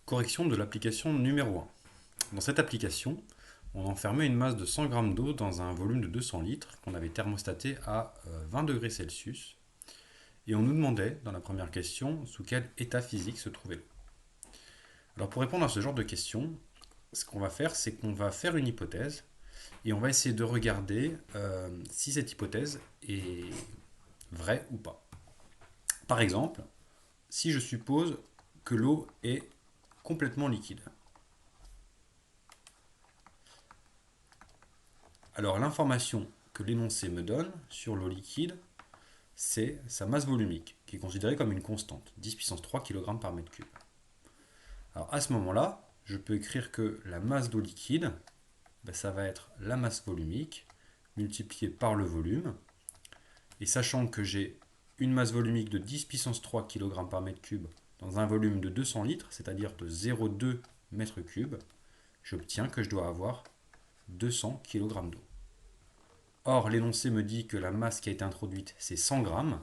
Correction de l'application numéro 1. Dans cette application, on enfermait une masse de 100 g d'eau dans un volume de 200 litres qu'on avait thermostaté à 20 degrés Celsius. Et on nous demandait, dans la première question, sous quel état physique se trouvait l'eau. Alors pour répondre à ce genre de questions, ce qu'on va faire, c'est qu'on va faire une hypothèse et on va essayer de regarder si cette hypothèse est vraie ou pas. Par exemple, si je suppose que l'eau est complètement liquide. Alors l'information que l'énoncé me donne sur l'eau liquide, c'est sa masse volumique, qui est considérée comme une constante, 10 puissance 3 kg par mètre cube. Alors à ce moment-là, je peux écrire que la masse d'eau liquide, ça va être la masse volumique multipliée par le volume. Et sachant que j'ai une masse volumique de 10 puissance 3 kg par mètre cube dans un volume de 200 litres, c'est-à-dire de 0,2 mètres cubes, j'obtiens que je dois avoir 200 kg d'eau. Or, l'énoncé me dit que la masse qui a été introduite, c'est 100 grammes,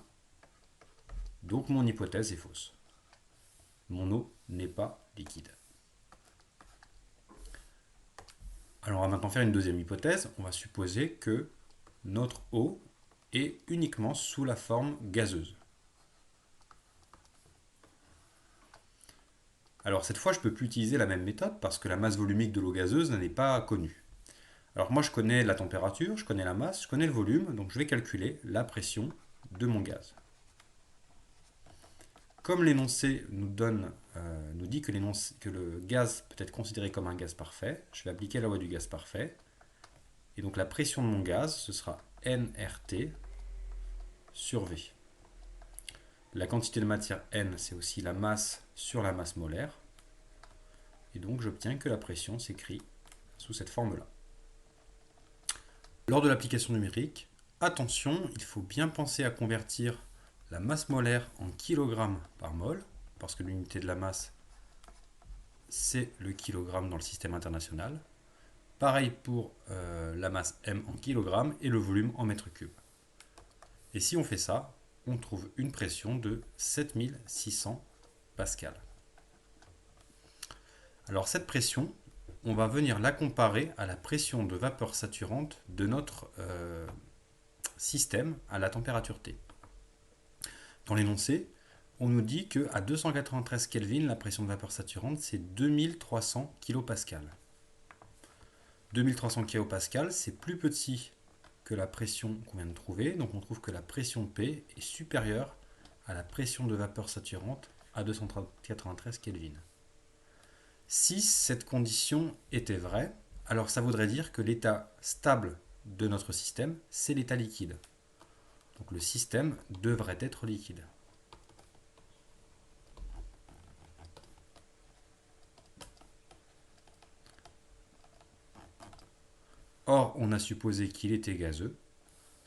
donc mon hypothèse est fausse. Mon eau n'est pas liquide. Alors, on va maintenant faire une deuxième hypothèse. On va supposer que notre eau est uniquement sous la forme gazeuse. Alors, cette fois, je ne peux plus utiliser la même méthode parce que la masse volumique de l'eau gazeuse n'est pas connue. Alors moi je connais la température, je connais la masse, je connais le volume, donc je vais calculer la pression de mon gaz. Comme l'énoncé nous dit que le gaz peut être considéré comme un gaz parfait, je vais appliquer la loi du gaz parfait. Et donc la pression de mon gaz, ce sera nRT sur V. La quantité de matière N, c'est aussi la masse sur la masse molaire. Et donc j'obtiens que la pression s'écrit sous cette forme-là. Lors de l'application numérique, attention, il faut bien penser à convertir la masse molaire en kilogrammes par mol, parce que l'unité de la masse, c'est le kilogramme dans le système international. Pareil pour la masse M en kilogrammes et le volume en mètres cubes. Et si on fait ça, on trouve une pression de 7600 pascal. Alors cette pression, on va venir la comparer à la pression de vapeur saturante de notre système à la température T. Dans l'énoncé, on nous dit qu'à 293 Kelvin, la pression de vapeur saturante, c'est 2300 kPa. 2300 kPa, c'est plus petit que la pression qu'on vient de trouver, donc on trouve que la pression P est supérieure à la pression de vapeur saturante à 293 Kelvin. Si cette condition était vraie, alors ça voudrait dire que l'état stable de notre système, c'est l'état liquide. Donc le système devrait être liquide. Or, on a supposé qu'il était gazeux.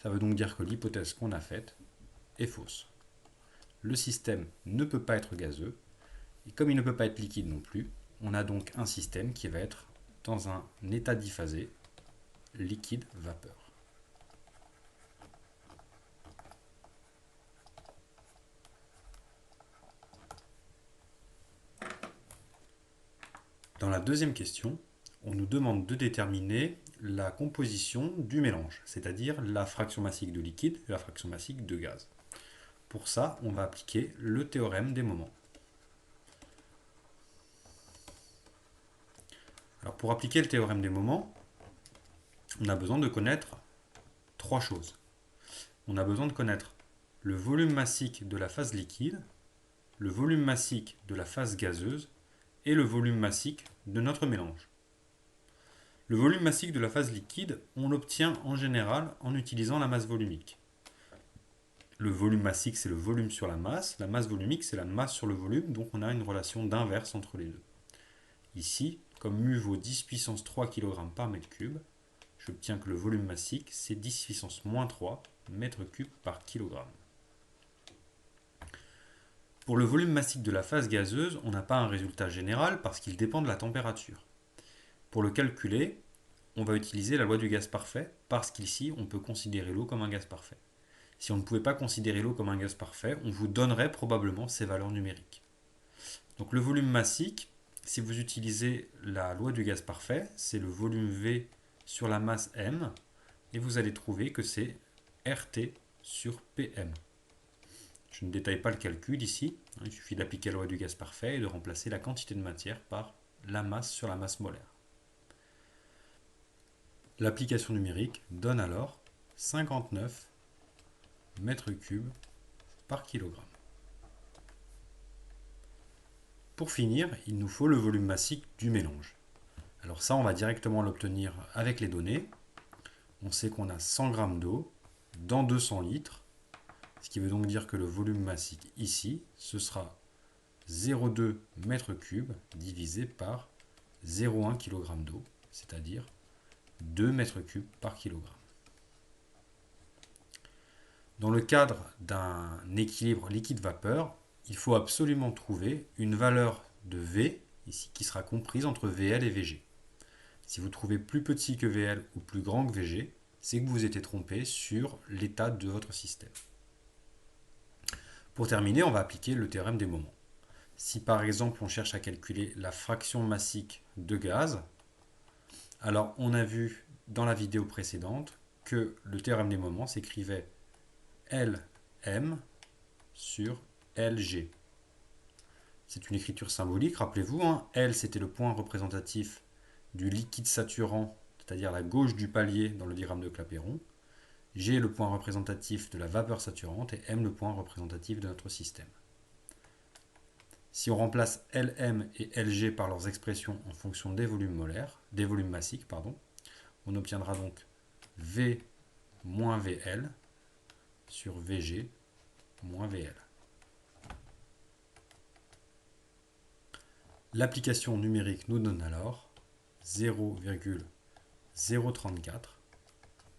Ça veut donc dire que l'hypothèse qu'on a faite est fausse. Le système ne peut pas être gazeux, et comme il ne peut pas être liquide non plus, on a donc un système qui va être dans un état diphasé, liquide-vapeur. Dans la deuxième question, on nous demande de déterminer la composition du mélange, c'est-à-dire la fraction massique de liquide et la fraction massique de gaz. Pour ça, on va appliquer le théorème des moments. Alors pour appliquer le théorème des moments, on a besoin de connaître trois choses. On a besoin de connaître le volume massique de la phase liquide, le volume massique de la phase gazeuse et le volume massique de notre mélange. Le volume massique de la phase liquide, on l'obtient en général en utilisant la masse volumique. Le volume massique, c'est le volume sur la masse volumique, c'est la masse sur le volume, donc on a une relation d'inverse entre les deux. Ici, comme mu vaut 10 puissance 3 kg par mètre cube, j'obtiens que le volume massique, c'est 10 puissance moins 3 mètres cubes par kilogramme. Pour le volume massique de la phase gazeuse, on n'a pas un résultat général parce qu'il dépend de la température. Pour le calculer, on va utiliser la loi du gaz parfait parce qu'ici, on peut considérer l'eau comme un gaz parfait. Si on ne pouvait pas considérer l'eau comme un gaz parfait, on vous donnerait probablement ces valeurs numériques. Donc le volume massique, si vous utilisez la loi du gaz parfait, c'est le volume V sur la masse M, et vous allez trouver que c'est RT sur PM. Je ne détaille pas le calcul ici, il suffit d'appliquer la loi du gaz parfait et de remplacer la quantité de matière par la masse sur la masse molaire. L'application numérique donne alors 59 mètres cubes par kilogramme. Pour finir, il nous faut le volume massique du mélange. Alors ça, on va directement l'obtenir avec les données. On sait qu'on a 100 g d'eau dans 200 litres, ce qui veut donc dire que le volume massique ici, ce sera 0,2 m3 divisé par 0,1 kg d'eau, c'est-à-dire 2 m3 par kilogramme. Dans le cadre d'un équilibre liquide-vapeur, il faut absolument trouver une valeur de V, ici, qui sera comprise entre VL et VG. Si vous trouvez plus petit que VL ou plus grand que VG, c'est que vous étiez trompé sur l'état de votre système. Pour terminer, on va appliquer le théorème des moments. Si par exemple on cherche à calculer la fraction massique de gaz, alors on a vu dans la vidéo précédente que le théorème des moments s'écrivait Lm sur Lg. C'est une écriture symbolique, rappelez-vous, L c'était le point représentatif du liquide saturant, c'est-à-dire la gauche du palier dans le diagramme de Clapeyron. G le point représentatif de la vapeur saturante et M le point représentatif de notre système. Si on remplace Lm et Lg par leurs expressions en fonction des volumes molaires, des volumes massiques, on obtiendra donc V moins VL sur Vg moins VL. L'application numérique nous donne alors 0,034,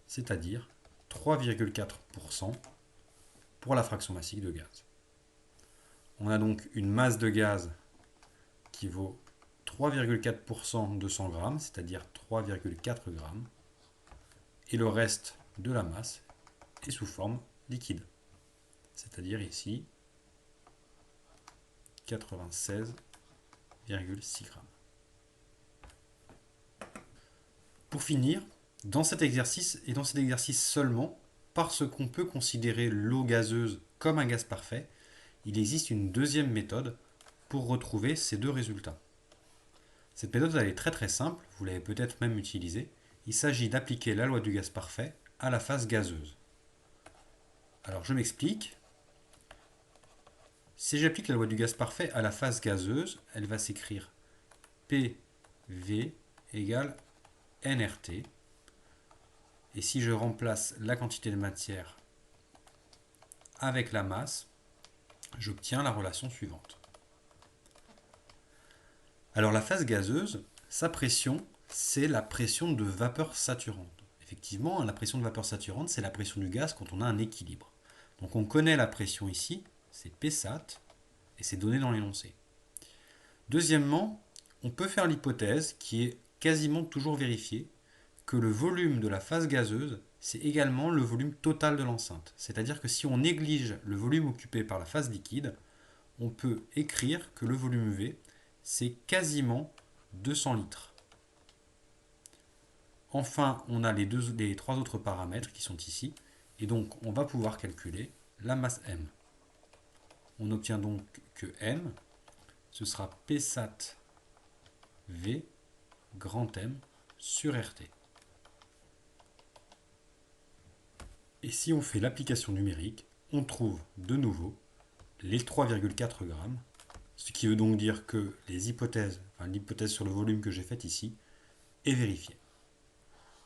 c'est-à-dire 3,4% pour la fraction massique de gaz. On a donc une masse de gaz qui vaut 3,4% de 100 g, c'est-à-dire 3,4 g, et le reste de la masse est sous forme liquide, c'est-à-dire ici 96,6 g. Pour finir, dans cet exercice, et dans cet exercice seulement, parce qu'on peut considérer l'eau gazeuse comme un gaz parfait, il existe une deuxième méthode pour retrouver ces deux résultats. Cette méthode elle est très très simple, vous l'avez peut-être même utilisée. Il s'agit d'appliquer la loi du gaz parfait à la phase gazeuse. Alors je m'explique. Si j'applique la loi du gaz parfait à la phase gazeuse, elle va s'écrire PV égale nRT. Et si je remplace la quantité de matière avec la masse, j'obtiens la relation suivante. Alors la phase gazeuse, sa pression, c'est la pression de vapeur saturante. Effectivement, la pression de vapeur saturante, c'est la pression du gaz quand on a un équilibre. Donc on connaît la pression ici, c'est Psat, et c'est donné dans l'énoncé. Deuxièmement, on peut faire l'hypothèse, qui est quasiment toujours vérifiée, que le volume de la phase gazeuse, c'est également le volume total de l'enceinte. C'est-à-dire que si on néglige le volume occupé par la phase liquide, on peut écrire que le volume V, c'est quasiment 200 litres. Enfin, on a les trois autres paramètres qui sont ici, et donc on va pouvoir calculer la masse M. On obtient donc que M, ce sera Psat V grand M sur RT. Et si on fait l'application numérique, on trouve de nouveau les 3,4 g, ce qui veut donc dire que l'hypothèse sur le volume que j'ai faite ici est vérifiée.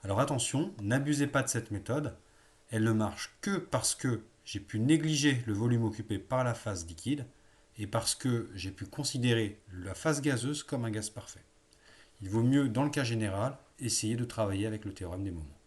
Alors attention, n'abusez pas de cette méthode, elle ne marche que parce que j'ai pu négliger le volume occupé par la phase liquide et parce que j'ai pu considérer la phase gazeuse comme un gaz parfait. Il vaut mieux, dans le cas général, essayer de travailler avec le théorème des moments.